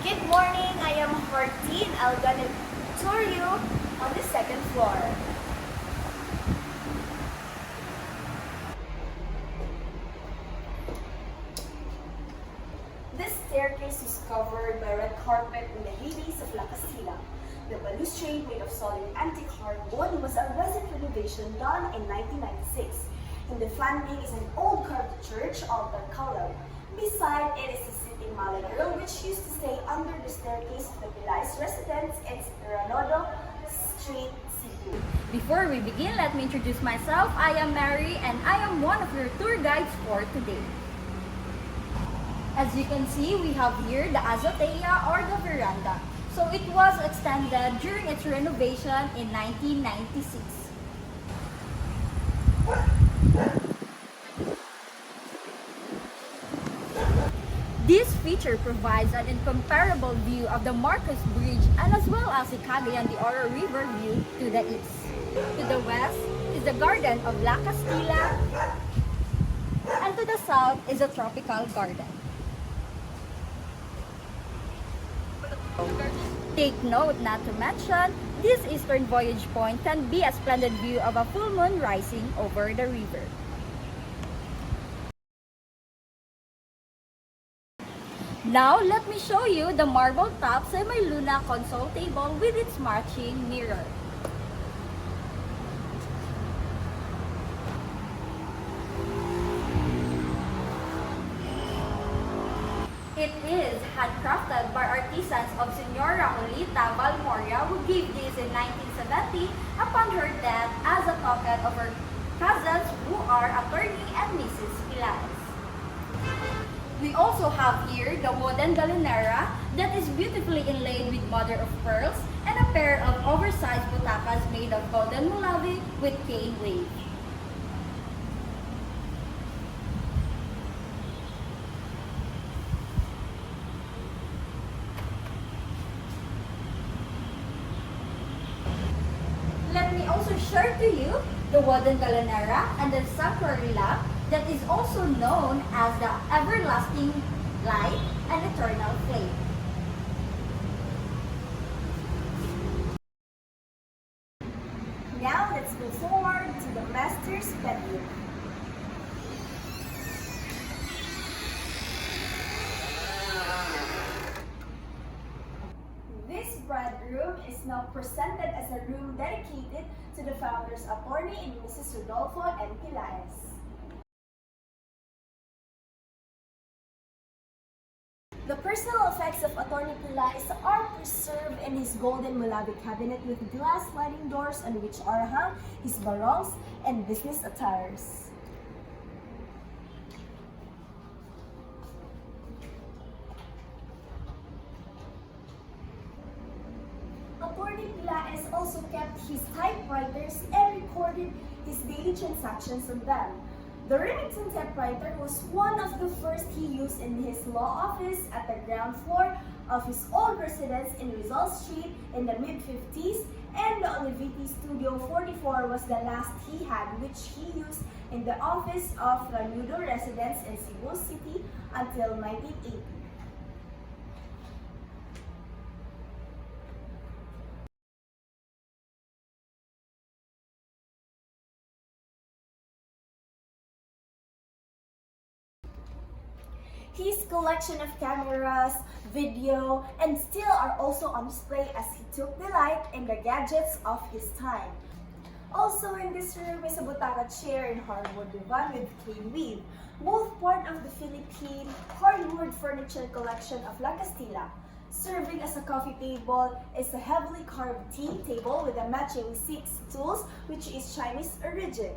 Good morning, I am Hortine. I'm gonna tour you on the second floor. This staircase is covered by red carpet in the heydays of La Castilla. The balustrade made of solid antique hardwood was a recent renovation done in 1996. In the flanking is an old carved church of the color. Beside it is the sitting Malay girl which used to stay under the staircase of the Pilais residence in Ranado Street, Cebu. Before we begin, let me introduce myself. I am Mary and I am one of your tour guides for today. As you can see, we have here the azotea or the veranda. So it was extended during its renovation in 1996. This feature provides an incomparable view of the Marcos Bridge and as well as the Cagayan de Oro River view to the east. To the west is the Garden of La Castilla and to the south is a tropical garden. Take note not to mention, this eastern voyage point can be a splendid view of a full moon rising over the river. Now, let me show you the marble top semi-luna console table with its matching mirror. It is handcrafted by artisans of Senora Olita Valmoria who gave this in 1970 upon her death as a token of her cousins who are attorney and Mrs. Pilares. We also have here the wooden galinera that is beautifully inlaid with mother of pearls and a pair of oversized butacas made of golden mulave with cane wave. Let me also share to you the wooden galinera and the sanctuary lamp that is also known as the everlasting light and eternal flame. Now let's go forward to the master's bedroom. This bedroom is now presented as a room dedicated to the founders attorney and Mrs. Rodolfo and Pilares. The personal effects of Attorney Pilares are preserved in his golden mulave cabinet with glass sliding doors on which are hung his barongs and business attires. Attorney Pilares also kept his typewriters and recorded his daily transactions on them. The Remington typewriter was one of the first he used in his law office at the ground floor of his old residence in Rizal Street in the mid-50s, and the Oliviti Studio 44 was the last he had, which he used in the office of Ranudo residence in Cebu City until 1980. His collection of cameras, video, and still are also on display as he took delight in the gadgets of his time. Also in this room is a butaca chair in hardwood divan with cane weave, both part of the Philippine hardwood furniture collection of La Castilla. Serving as a coffee table is a heavily carved tea table with a matching 6 stools, which is Chinese origin.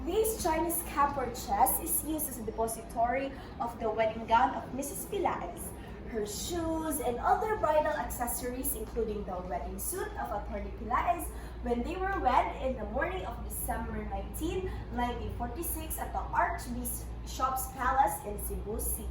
This Chinese copper chest is used as a depository of the wedding gown of Mrs. Pilares, her shoes, and other bridal accessories, including the wedding suit of Attorney Pilares when they were wed in the morning of December 19, 1946 at the Archbishop's Palace in Cebu City.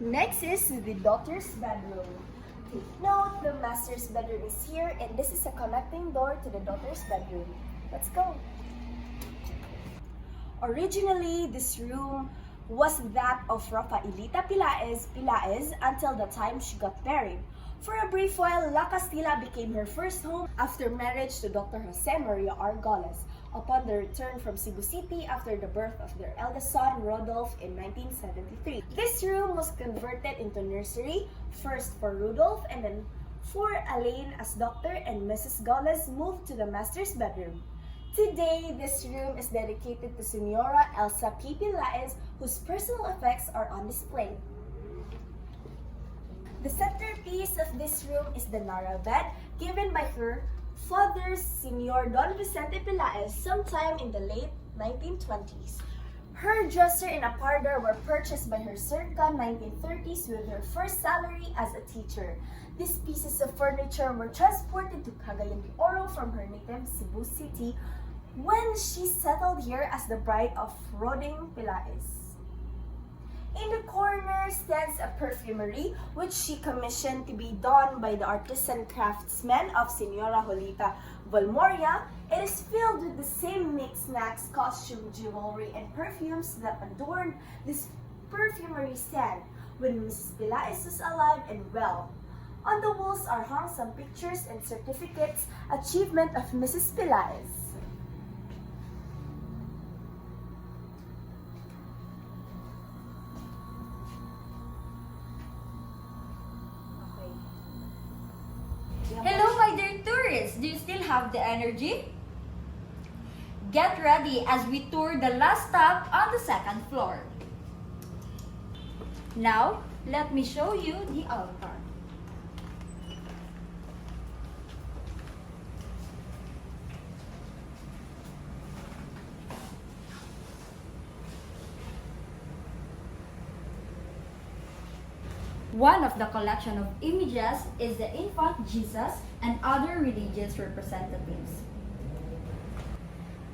Next is the daughter's bedroom. Take note, the master's bedroom is here, and this is a connecting door to the daughter's bedroom. Let's go. Originally, this room was that of Rafaelita Pilaez until the time she got married. For a brief while, La Castilla became her first home after marriage to Dr. Jose Maria Argoles upon the return from Cebu City after the birth of their eldest son, Rodolph, in 1973. This room was converted into nursery, first for Rudolph and then for Elaine as Dr. and Mrs. Goles moved to the master's bedroom. Today, this room is dedicated to Senora Elsa P. Pilaez, whose personal effects are on display. The centerpiece of this room is the Nara bed given by her father, Senor Don Vicente Pilaez, sometime in the late 1920s. Her dresser and aparador were purchased by her circa 1930s with her first salary as a teacher. These pieces of furniture were transported to Cagayan de Oro from her native Cebu City when she settled here as the bride of Roding Pilaez. In the corner stands a perfumery which she commissioned to be done by the artisan craftsmen of Senora Jolita Valmoria. It is filled with the same knickknacks, costume, jewelry, and perfumes that adorned this perfumery stand when Mrs. Pilaez was alive and well. On the walls are hung some pictures and certificates, achievement of Mrs. Pilaez. Hello, my dear tourists! Do you still have the energy? Get ready as we tour the last stop on the second floor. Now, let me show you the altar. One of the collection of images is the infant Jesus and other religious representatives.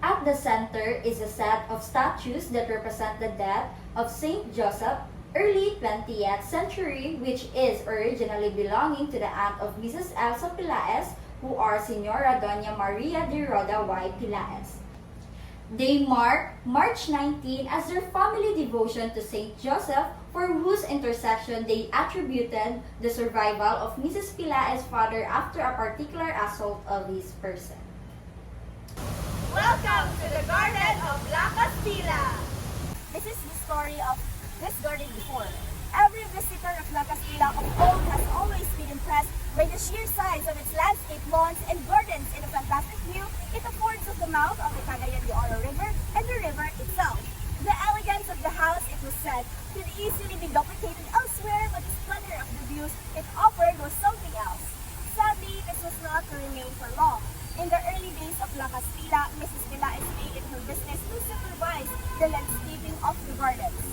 At the center is a set of statues that represent the death of Saint Joseph, early 20th century, which is originally belonging to the aunt of Mrs. Elsa Pilaez, who are Senora Doña Maria de Roda y Pilaez. They mark March 19 as their family devotion to Saint Joseph, for whose intercession they attributed the survival of Mrs. Pilaez's father after a particular assault of his person. Welcome to the Garden of La Castilla! This is the story of this garden before. Every visitor of La Castilla of old has always been impressed by the sheer size of its landscape, lawns, and gardens and the fantastic view it affords of the mouth of the Cagayan de Oro River and the river itself. The elegance of the house, it was said, could easily be duplicated elsewhere, but the splendor of the views it offered was something else. Sadly, this was not to remain for long. In the early days of La Castilla, Mrs. Pilaez made it her business to supervise the landscaping of the gardens.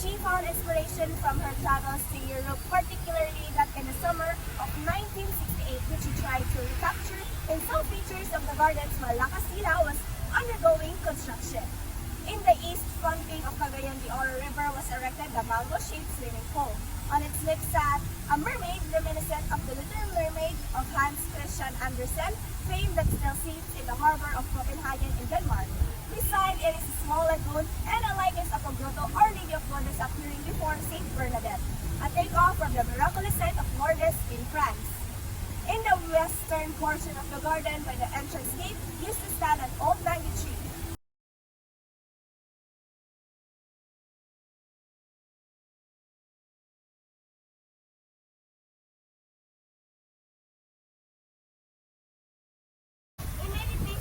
She found inspiration from her travels to Europe, particularly that in the summer of 1968, which she tried to recapture in some features of the gardens while La Castilla was undergoing construction. In the east fronting of Cagayan de Oro River was erected the mango-shaped swimming pool. On its lip sat a mermaid reminiscent of the Little Mermaid of Hans Christian Andersen, fame that still sits in the harbor of Copenhagen in Denmark. Beside it is a small lagoon and a likeness of a grotto Our Lady of Lourdes appearing before Saint Bernadette, a takeoff from the miraculous site of Lourdes in France. In the western portion of the garden by the entrance gate used to stand an old mango tree. Immediately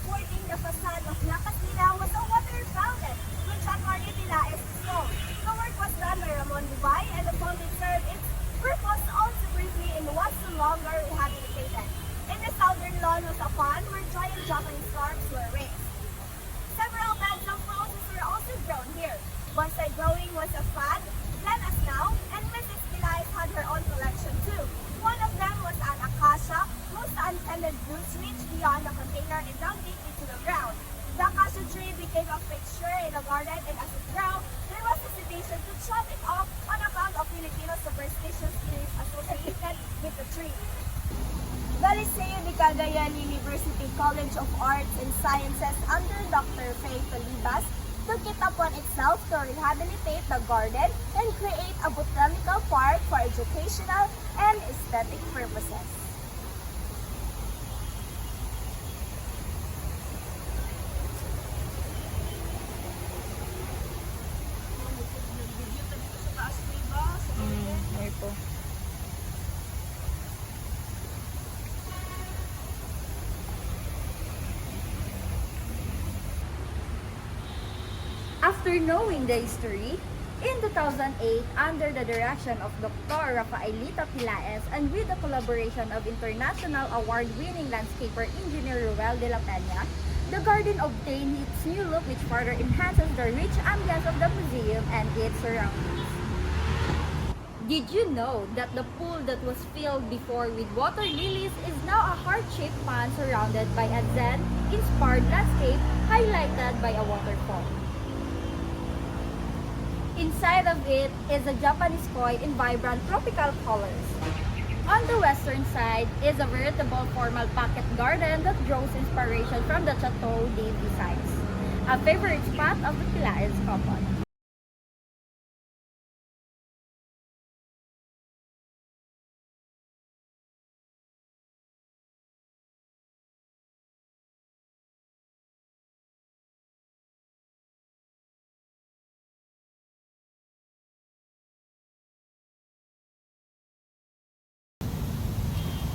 the facade of La Castilla was a water fountain, which according to La Escon. The work was done by Ramon Dubay and the fountain served its purpose also briefly and was no longer rehabilitated. In the southern lawn was a pond where giant Japanese carps were raised. Several beds of roses were also grown here. Bonsai growing was a fad, then as now, and Mrs. Pilaez had her own collection too. One of them was an acacia, whose untended roots reached beyond the container and down deep into the ground. The acacia tree became a fixture in the garden, and as it grew, there was hesitation to chop it off on account of Filipino superstitious beliefs associated with the tree. history. The Liceo de Cagayan University College of Arts and Sciences under Dr. Faye Tolibas took it upon itself to rehabilitate the garden and create a botanical park for educational and aesthetic purposes. Ay po. After knowing the history, in 2008, under the direction of Dr. Rafaelita Pilaes and with the collaboration of international award-winning landscaper engineer Ruel de la Peña, the garden obtained its new look which further enhances the rich ambience of the museum and its surroundings. Did you know that the pool that was filled before with water lilies is now a heart-shaped pond surrounded by a Zen-inspired landscape highlighted by a waterfall? Inside of it is a Japanese koi in vibrant tropical colors. On the western side is a veritable formal pocket garden that draws inspiration from the Chateau de Versailles, a favorite spot of the Pilaes couple.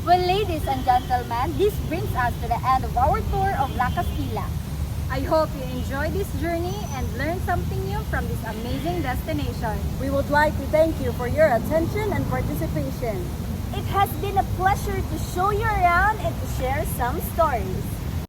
Well, ladies and gentlemen, this brings us to the end of our tour of La Castilla. I hope you enjoyed this journey and learned something new from this amazing destination. We would like to thank you for your attention and participation. It has been a pleasure to show you around and to share some stories.